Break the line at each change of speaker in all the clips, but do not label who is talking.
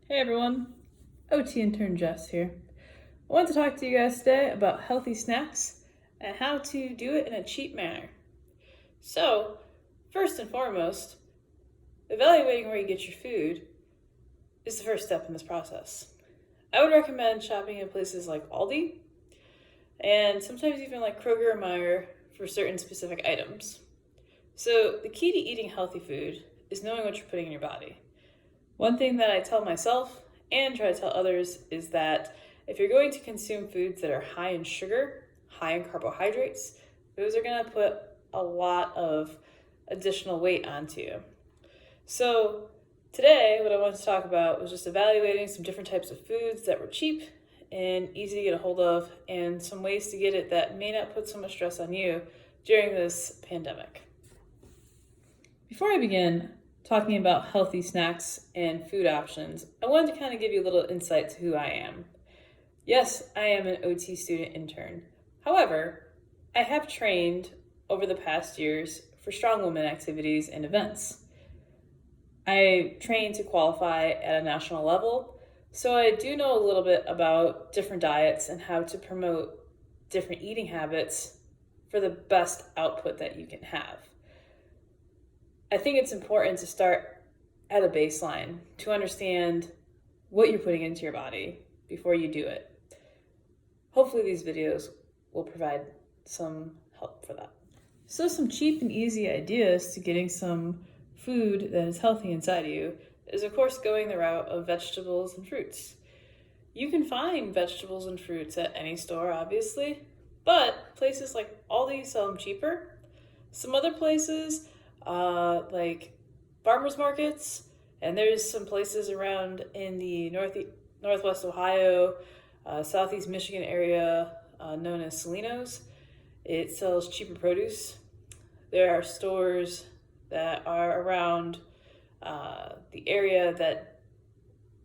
Hey everyone, OT intern Jess here. I want to talk to you guys today about healthy snacks and how to do it in a cheap manner. So, first and foremost, evaluating where you get your food is the first step in this process. I would recommend shopping in places like Aldi and sometimes even like Kroger or Meijer for certain specific items. So, the key to eating healthy food is knowing what you're putting in your body. One thing that I tell myself and try to tell others is that if you're going to consume foods that are high in sugar, high in carbohydrates, those are going to put a lot of additional weight onto you. So today, what I wanted to talk about was just evaluating some different types of foods that were cheap and easy to get a hold of, and some ways to get it that may not put so much stress on you during this pandemic. Before I begin talking about healthy snacks and food options, I wanted to kind of give you a little insight to who I am. Yes, I am an OT student intern. However, I have trained over the past years for strong women activities and events. I trained to qualify at a national level, so I do know a little bit about different diets and how to promote different eating habits for the best output that you can have. I think it's important to start at a baseline to understand what you're putting into your body before you do it. Hopefully these videos will provide some help for that. So some cheap and easy ideas to getting some food that is healthy inside of you is of course going the route of vegetables and fruits. You can find vegetables and fruits at any store, obviously, but places like Aldi sell them cheaper. Some other places like farmers markets, and there's some places around in the northwest Ohio, southeast Michigan area known as Salinos. It sells cheaper produce. There are stores that are around the area that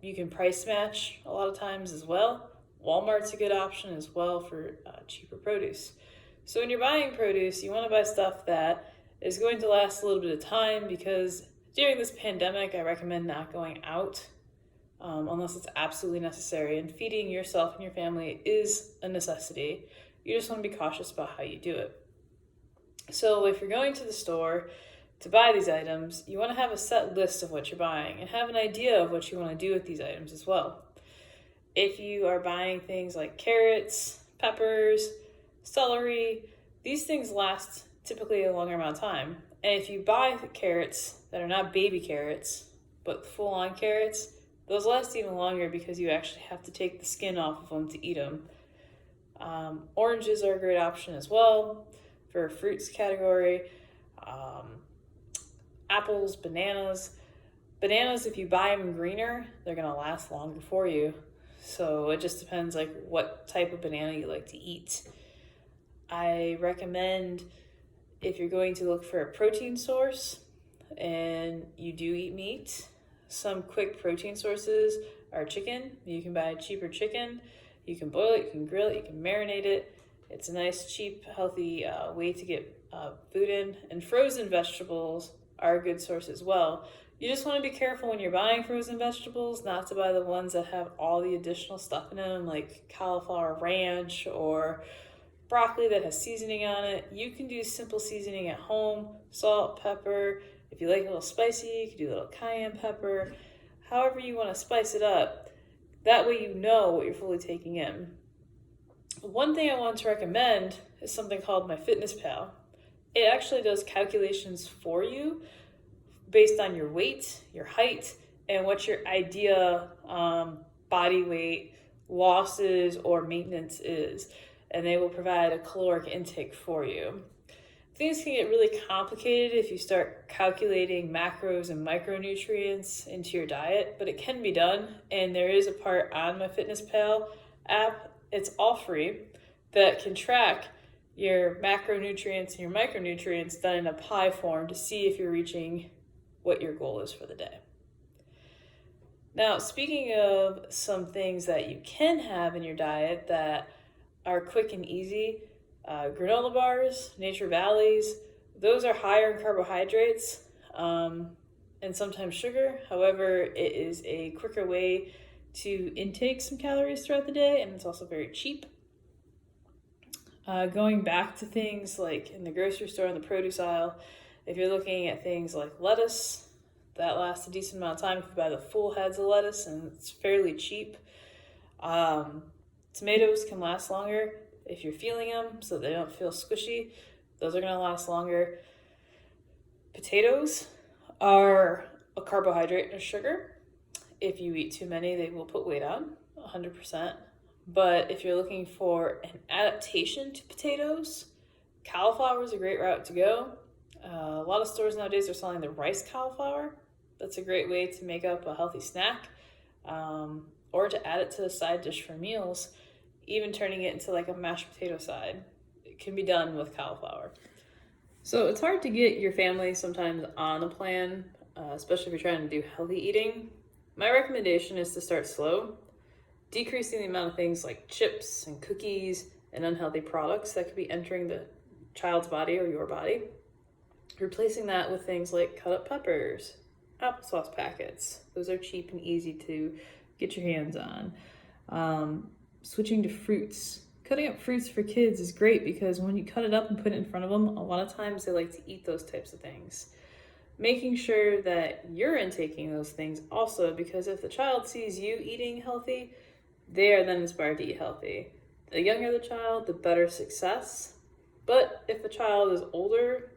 you can price match a lot of times as well. Walmart's a good option as well for cheaper produce. So when you're buying produce, you want to buy stuff that is going to last a little bit of time, because during this pandemic, I recommend not going out unless it's absolutely necessary, and feeding yourself and your family is a necessity. You just want to be cautious about how you do it. So if you're going to the store to buy these items, you want to have a set list of what you're buying and have an idea of what you want to do with these items as well. If you are buying things like carrots, peppers, celery, these things last typically a longer amount of time. And if you buy carrots that are not baby carrots, but full-on carrots, those last even longer because you actually have to take the skin off of them to eat them. Oranges are a great option as well for fruits category. Apples, bananas. Bananas, if you buy them greener, they're going to last longer for you. So it just depends like what type of banana you like to eat. I recommend, if you're going to look for a protein source and you do eat meat, some quick protein sources are chicken. You can buy cheaper chicken. You can boil it, you can grill it, you can marinate it. It's a nice, cheap, healthy way to get food in. And frozen vegetables are a good source as well. You just want to be careful when you're buying frozen vegetables not to buy the ones that have all the additional stuff in them, like cauliflower ranch or broccoli that has seasoning on it. You can do simple seasoning at home, salt, pepper. If you like a little spicy, you can do a little cayenne pepper. However you want to spice it up, that way you know what you're fully taking in. One thing I want to recommend is something called MyFitnessPal. It actually does calculations for you based on your weight, your height, and what your idea body weight losses or maintenance is. And they will provide a caloric intake for you. Things can get really complicated if you start calculating macros and micronutrients into your diet, but it can be done. And there is a part on MyFitnessPal app, it's all free, that can track your macronutrients and your micronutrients done in a pie form to see if you're reaching what your goal is for the day. Now, speaking of some things that you can have in your diet that are quick and easy, granola bars, Nature Valleys, those are higher in carbohydrates, and and sometimes sugar. However, it is a quicker way to intake some calories throughout the day, and it's also very cheap. Going back to things like in the grocery store in the produce aisle, if you're looking at things like lettuce, that lasts a decent amount of time if you buy the full heads of lettuce, and it's fairly cheap. Tomatoes can last longer if you're feeling them so they don't feel squishy. Those are going to last longer. Potatoes are a carbohydrate and a sugar. If you eat too many, they will put weight on, 100%. But if you're looking for an adaptation to potatoes, cauliflower is a great route to go. A lot of stores nowadays are selling the rice cauliflower. That's a great way to make up a healthy snack, or to add it to a side dish for meals, even turning it into like a mashed potato side. It can be done with cauliflower. So it's hard to get your family sometimes on a plan, especially if you're trying to do healthy eating. My recommendation is to start slow, decreasing the amount of things like chips and cookies and unhealthy products that could be entering the child's body or your body. Replacing that with things like cut up peppers, applesauce packets. Those are cheap and easy to get your hands on. Switching to fruits. Cutting up fruits for kids is great because when you cut it up and put it in front of them, a lot of times they like to eat those types of things. Making sure that you're intaking those things also, because if the child sees you eating healthy, they are then inspired to eat healthy. The younger the child, the better success. But if the child is older,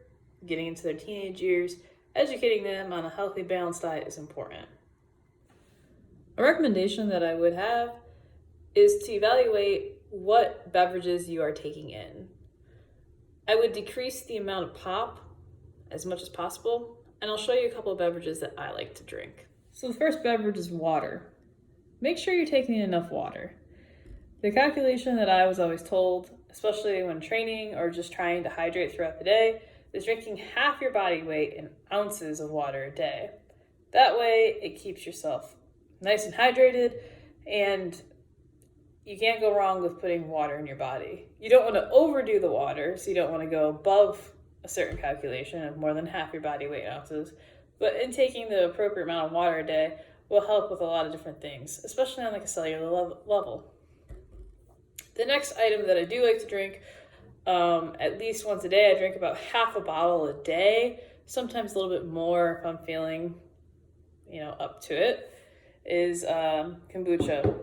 getting into their teenage years, educating them on a healthy, balanced diet is important. A recommendation that I would have is to evaluate what beverages you are taking in. I would decrease the amount of pop as much as possible, and I'll show you a couple of beverages that I like to drink. So the first beverage is water. Make sure you're taking enough water. The calculation that I was always told, especially when training or just trying to hydrate throughout the day, is drinking half your body weight in ounces of water a day. That way, it keeps yourself nice and hydrated, and you can't go wrong with putting water in your body. You don't want to overdo the water, so you don't want to go above a certain calculation of more than half your body weight ounces. But intaking the appropriate amount of water a day will help with a lot of different things, especially on like a cellular level. The next item that I do like to drink, at least once a day, I drink about half a bottle a day, sometimes a little bit more if I'm feeling, up to it, is kombucha.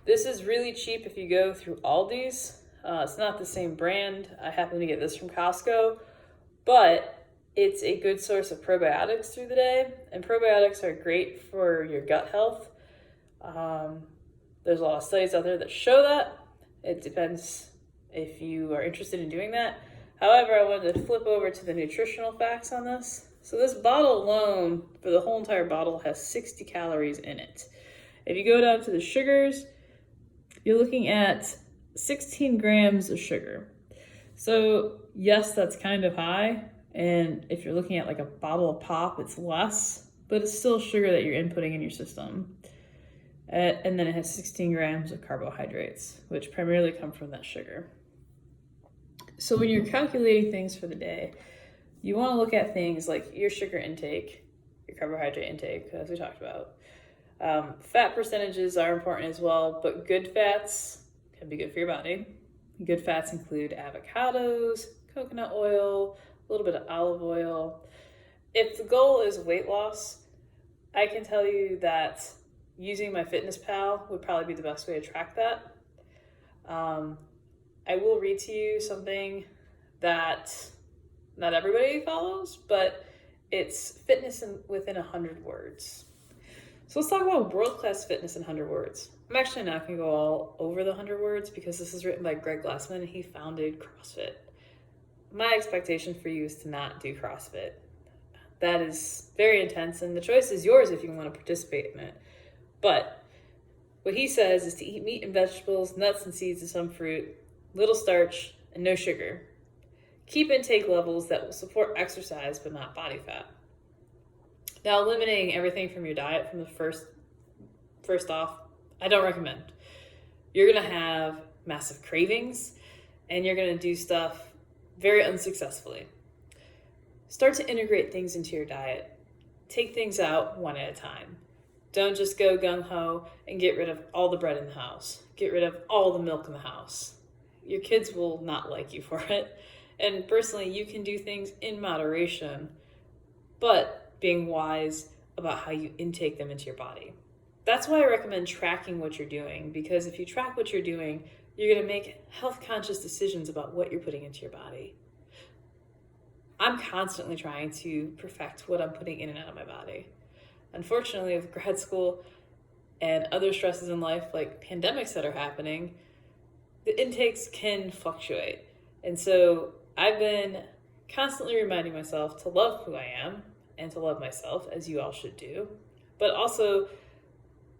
This is really cheap if you go through Aldi's. It's not the same brand. I happen to get this from Costco, but it's a good source of probiotics through the day, and probiotics are great for your gut health. There's a lot of studies out there that show that. It depends if you are interested in doing that. However, I wanted to flip over to the nutritional facts on this. So this bottle alone, for the whole entire bottle, has 60 calories in it. If you go down to the sugars, you're looking at 16 grams of sugar. So yes, that's kind of high. And if you're looking at like a bottle of pop, it's less, but it's still sugar that you're inputting in your system. And then it has 16 grams of carbohydrates, which primarily come from that sugar. So when you're calculating things for the day, you want to look at things like your sugar intake, your carbohydrate intake, as we talked about. Fat percentages are important as well, but good fats can be good for your body. Good fats include avocados, coconut oil, a little bit of olive oil. If the goal is weight loss, I can tell you that using MyFitnessPal would probably be the best way to track that. I will read to you something that not everybody follows, but it's fitness within 100 words. So let's talk about world-class fitness in 100 words. I'm actually not going to go all over the 100 words because this is written by Greg Glassman and he founded CrossFit. My expectation for you is to not do CrossFit. That is very intense and the choice is yours if you want to participate in it. But what he says is to eat meat and vegetables, nuts and seeds and some fruit, little starch, and no sugar. Keep intake levels that will support exercise but not body fat. Now, eliminating everything from your diet from the first off, I don't recommend. You're going to have massive cravings and you're going to do stuff very unsuccessfully. Start to integrate things into your diet. take things out one at a time. Don't just go gung-ho and get rid of all the bread in the house. Get rid of all the milk in the house. Your kids will not like you for it. And personally, you can do things in moderation, but being wise about how you intake them into your body. That's why I recommend tracking what you're doing, because if you track what you're doing, you're going to make health-conscious decisions about what you're putting into your body. I'm constantly trying to perfect what I'm putting in and out of my body. Unfortunately, with grad school and other stresses in life, like pandemics that are happening, the intakes can fluctuate. And so I've been constantly reminding myself to love who I am and to love myself, as you all should do, but also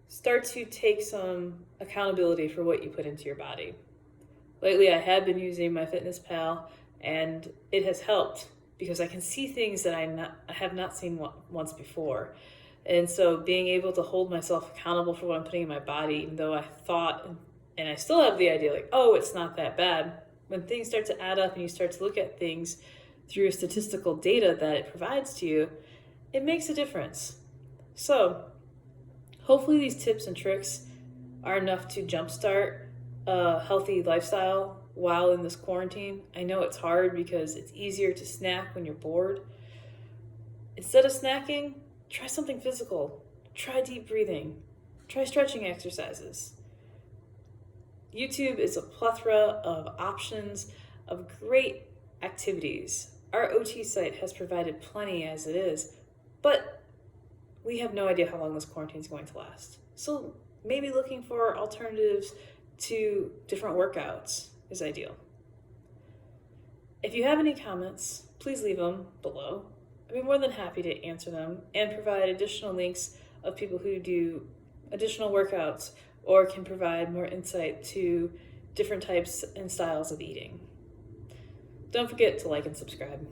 start to take some accountability for what you put into your body. Lately, I have been using MyFitnessPal, and it has helped because I can see things that I have not seen once before. And so being able to hold myself accountable for what I'm putting in my body, even though I thought, and I still have the idea like, oh, it's not that bad. When things start to add up and you start to look at things through statistical data that it provides to you, it makes a difference. So hopefully these tips and tricks are enough to jumpstart a healthy lifestyle while in this quarantine. I know it's hard because it's easier to snack when you're bored. Instead of snacking, try something physical. Try deep breathing. Try stretching exercises. YouTube is a plethora of options of great activities. Our OT site has provided plenty as it is, but we have no idea how long this quarantine is going to last. So maybe looking for alternatives to different workouts is ideal. If you have any comments, please leave them below. I'd be more than happy to answer them and provide additional links of people who do additional workouts or can provide more insight to different types and styles of eating. Don't forget to like and subscribe.